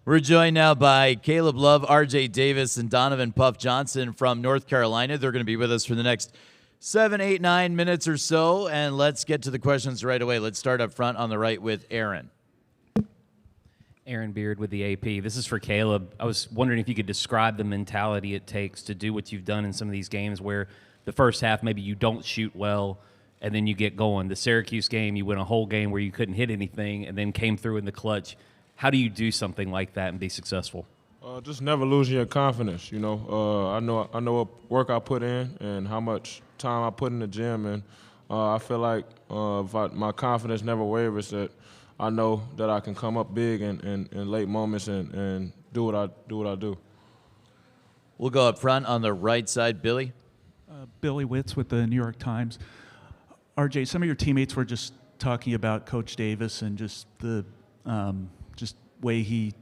We're joined now by Caleb Love, R.J. Davis, and Donovan Puff Johnson from North Carolina. They're going to be with us for the next 7, 8, 9 minutes or so, and let's get to the questions right away. Let's start up front on the right with Aaron. Aaron Beard with the AP. This is for Caleb. I was wondering if you could describe the mentality it takes to do what you've done in some of these games where the first half maybe you don't shoot well and then you get going. The Syracuse game, you win a whole game where you couldn't hit anything and then came through in the clutch. How do you do something like that and be successful? Just never losing your confidence. I know what work I put in and how much time I put in the gym, and I feel like my confidence never wavers. That I know that I can come up big in late moments and do what I do. We'll go up front on the right side, Billy. Billy Witz with the New York Times. RJ, some of your teammates were just talking about Coach Davis and just the just way he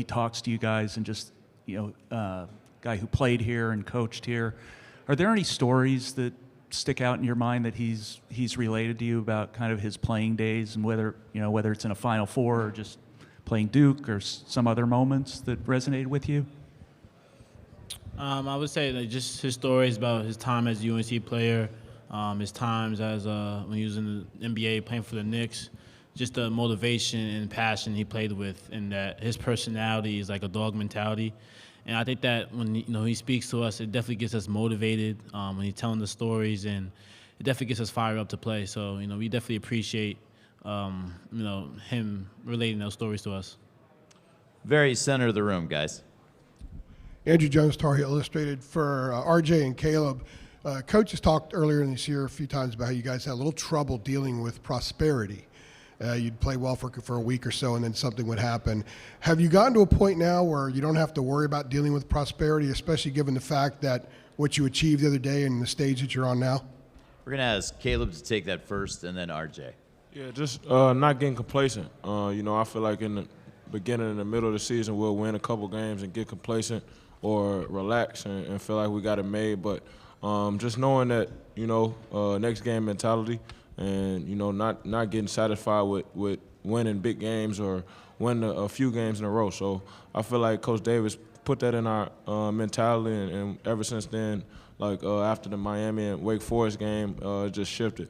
talks to you guys, and just guy who played here and coached here. Are there any stories that stick out in your mind that he's related to you about kind of his playing days, and whether it's in a Final Four or just playing Duke or some other moments that resonated with you? I would say that just his stories about his time as a UNC player, his times as when he was in the NBA playing for the Knicks, just the motivation and passion he played with, and that his personality is like a dog mentality. And I think that when he speaks to us, it definitely gets us motivated when he's telling the stories, and it definitely gets us fired up to play. So we definitely appreciate him relating those stories to us. Very center of the room, guys. Andrew Jones, Tar Heel Illustrated. For RJ and Caleb, Coach has talked earlier in this year a few times about how you guys had a little trouble dealing with prosperity. You'd play well for a week or so, and then something would happen. Have you gotten to a point now where you don't have to worry about dealing with prosperity, especially given the fact that what you achieved the other day and the stage that you're on now? We're going to ask Caleb to take that first, and then RJ. Yeah, just not getting complacent. I feel like in the beginning and the middle of the season, we'll win a couple games and get complacent or relax and feel like we got it made. But just knowing that, next game mentality, and not getting satisfied with winning big games or winning a few games in a row. So I feel like Coach Davis put that in our mentality, and ever since then, after the Miami and Wake Forest game, it just shifted.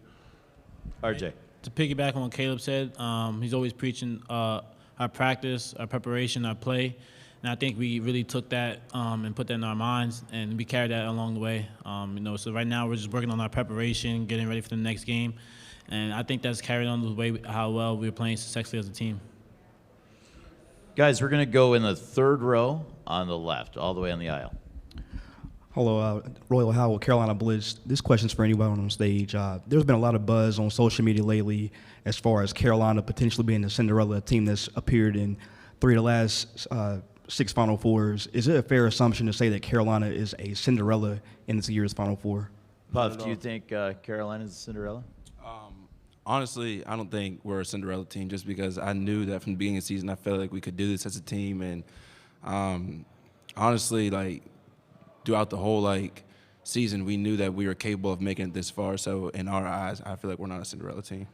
RJ. To piggyback on what Caleb said, he's always preaching our practice, our preparation, our play. And I think we really took that and put that in our minds, and we carried that along the way. So right now we're just working on our preparation, getting ready for the next game. And I think that's carried on the way how well we're playing successfully as a team. Guys, we're going to go in the third row on the left, all the way on the aisle. Hello, Royal Howell, Carolina Blitz. This question's for anyone on stage. There's been a lot of buzz on social media lately as far as Carolina potentially being the Cinderella team that's appeared in 3 of the last 6 Final Fours. Is it a fair assumption to say that Carolina is a Cinderella in this year's Final Four? Puff, do you think Carolina's a Cinderella? Honestly, I don't think we're a Cinderella team, just because I knew that from the beginning of the season I felt like we could do this as a team. And honestly, throughout the whole season, we knew that we were capable of making it this far. So in our eyes, I feel like we're not a Cinderella team.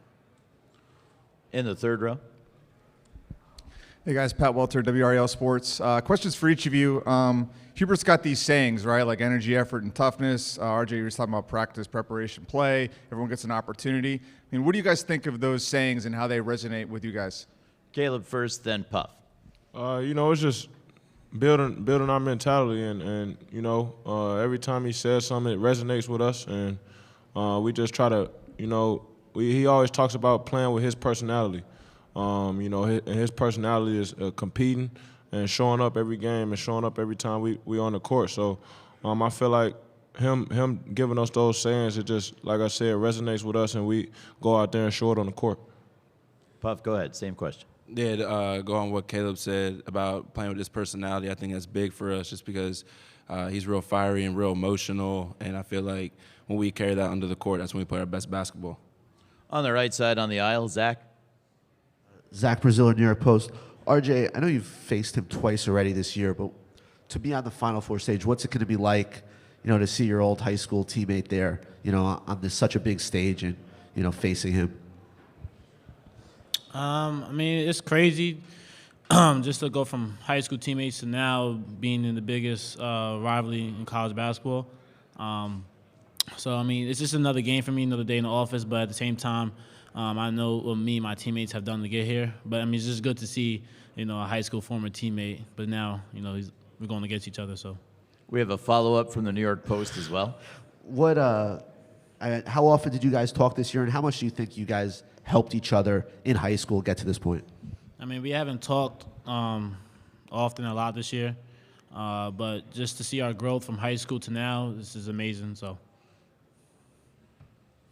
In the third row. Hey guys, Pat Welter, WRAL Sports. Questions for each of you. Hubert's got these sayings, right? Like energy, effort, and toughness. RJ was talking about practice, preparation, play. Everyone gets an opportunity. I mean, what do you guys think of those sayings and how they resonate with you guys? Caleb first, then Puff. It's just building our mentality, and every time he says something, it resonates with us, and we just try to, he always talks about playing with his personality. His personality is competing and showing up every game and showing up every time we on the court. So I feel like him giving us those sayings, it just, like I said, resonates with us, and we go out there and show it on the court. Puff, go ahead. Same question. Yeah, go on what Caleb said about playing with his personality. I think that's big for us, just because he's real fiery and real emotional, and I feel like when we carry that under the court, that's when we play our best basketball. On the right side on the aisle, Zach. Zach Braziller, New York Post. RJ, I know you've faced him twice already this year, but to be on the Final Four stage, what's it going to be like, to see your old high school teammate there, on such a big stage and, facing him? It's crazy. just to go from high school teammates to now being in the biggest rivalry in college basketball. So, I mean, it's just another game for me, another day in the office. But at the same time, I know what me and my teammates have done to get here. But, I mean, it's just good to see, a high school former teammate. But now, we're going against each other. So We have a follow-up from the New York Post as well. How often did you guys talk this year, and how much do you think you guys helped each other in high school get to this point? I mean, we haven't talked often a lot this year. But just to see our growth from high school to now, this is amazing. So.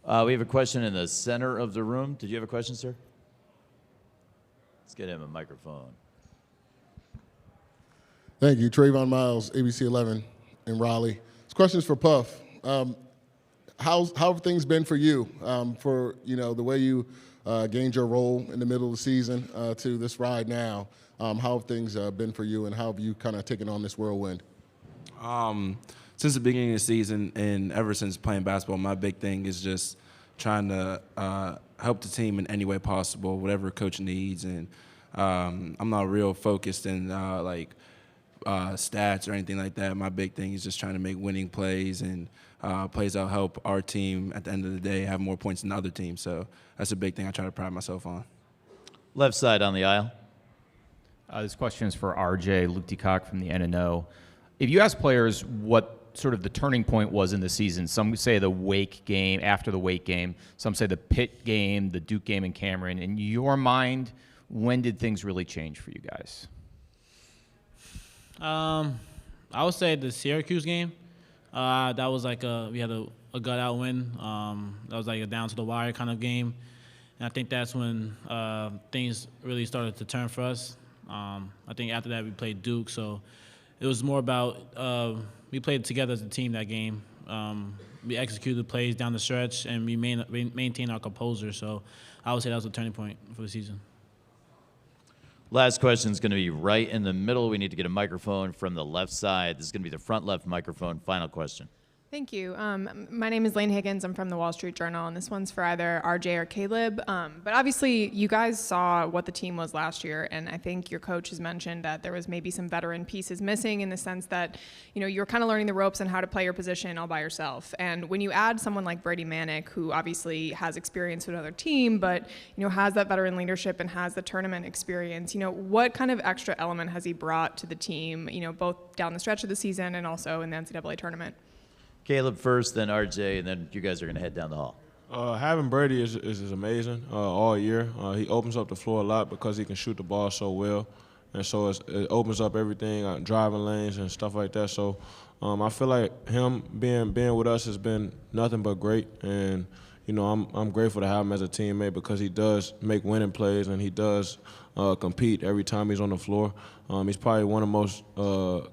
We have a question in the center of the room. Did you have a question, sir? Let's get him a microphone. Thank you. Trayvon Miles, ABC 11 in Raleigh. This question is for Puff. How have things been for you for the way you gained your role in the middle of the season to this ride now? How have things been for you, and how have you kind of taken on this whirlwind? Since the beginning of the season and ever since playing basketball, my big thing is just trying to help the team in any way possible, whatever coach needs. And I'm not real focused in stats or anything like that. My big thing is just trying to make winning plays and plays that'll help our team at the end of the day have more points than the other team. So that's a big thing I try to pride myself on. Left side on the aisle. This question is for RJ, Luke DeCock from the NNO. If you ask players what sort of the turning point was in the season, some say the Wake game, after the Wake game, some say the Pitt game, the Duke game in Cameron. In your mind, when did things really change for you guys? I would say the Syracuse game. That was like we had a gut out win. That was like a down to the wire kind of game. And I think that's when things really started to turn for us. I think after that we played Duke, so it was more about we played together as a team that game. We executed plays down the stretch, and we maintained our composure. So I would say that was a turning point for the season. Last question is going to be right in the middle. We need to get a microphone from the left side. This is going to be the front left microphone. Final question. Thank you. My name is Lane Higgins. I'm from the Wall Street Journal, and this one's for either RJ or Caleb. But obviously, you guys saw what the team was last year, and I think your coach has mentioned that there was maybe some veteran pieces missing in the sense that, you're kind of learning the ropes on how to play your position all by yourself. And when you add someone like Brady Manek, who obviously has experience with another team, but has that veteran leadership and has the tournament experience, what kind of extra element has he brought to the team? Both down the stretch of the season and also in the NCAA tournament. Caleb first, then RJ, and then you guys are going to head down the hall. Having Brady is amazing all year. He opens up the floor a lot because he can shoot the ball so well. And so it opens up everything, driving lanes and stuff like that. So I feel like him being with us has been nothing but great. And, I'm grateful to have him as a teammate because he does make winning plays and he does compete every time he's on the floor. He's probably one of the most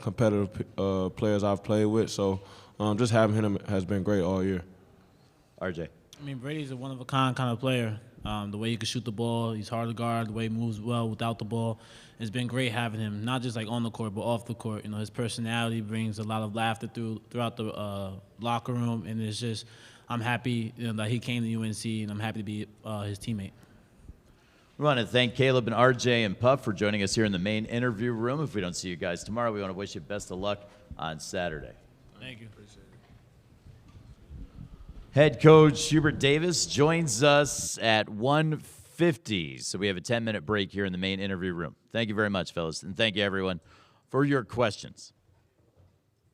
competitive players I've played with. So just having him has been great all year. RJ. I mean, Brady's a one-of-a-kind kind of player. The way he can shoot the ball, he's hard to guard, the way he moves well without the ball. It's been great having him, not just like on the court, but off the court. His personality brings a lot of laughter throughout the locker room, and it's just, I'm happy that he came to UNC, and I'm happy to be his teammate. We want to thank Caleb and RJ and Puff for joining us here in the main interview room. If we don't see you guys tomorrow, we want to wish you best of luck on Saturday. Thank you. Head coach Hubert Davis joins us at 1:50. So we have a 10-minute break here in the main interview room. Thank you very much, fellas. And thank you, everyone, for your questions.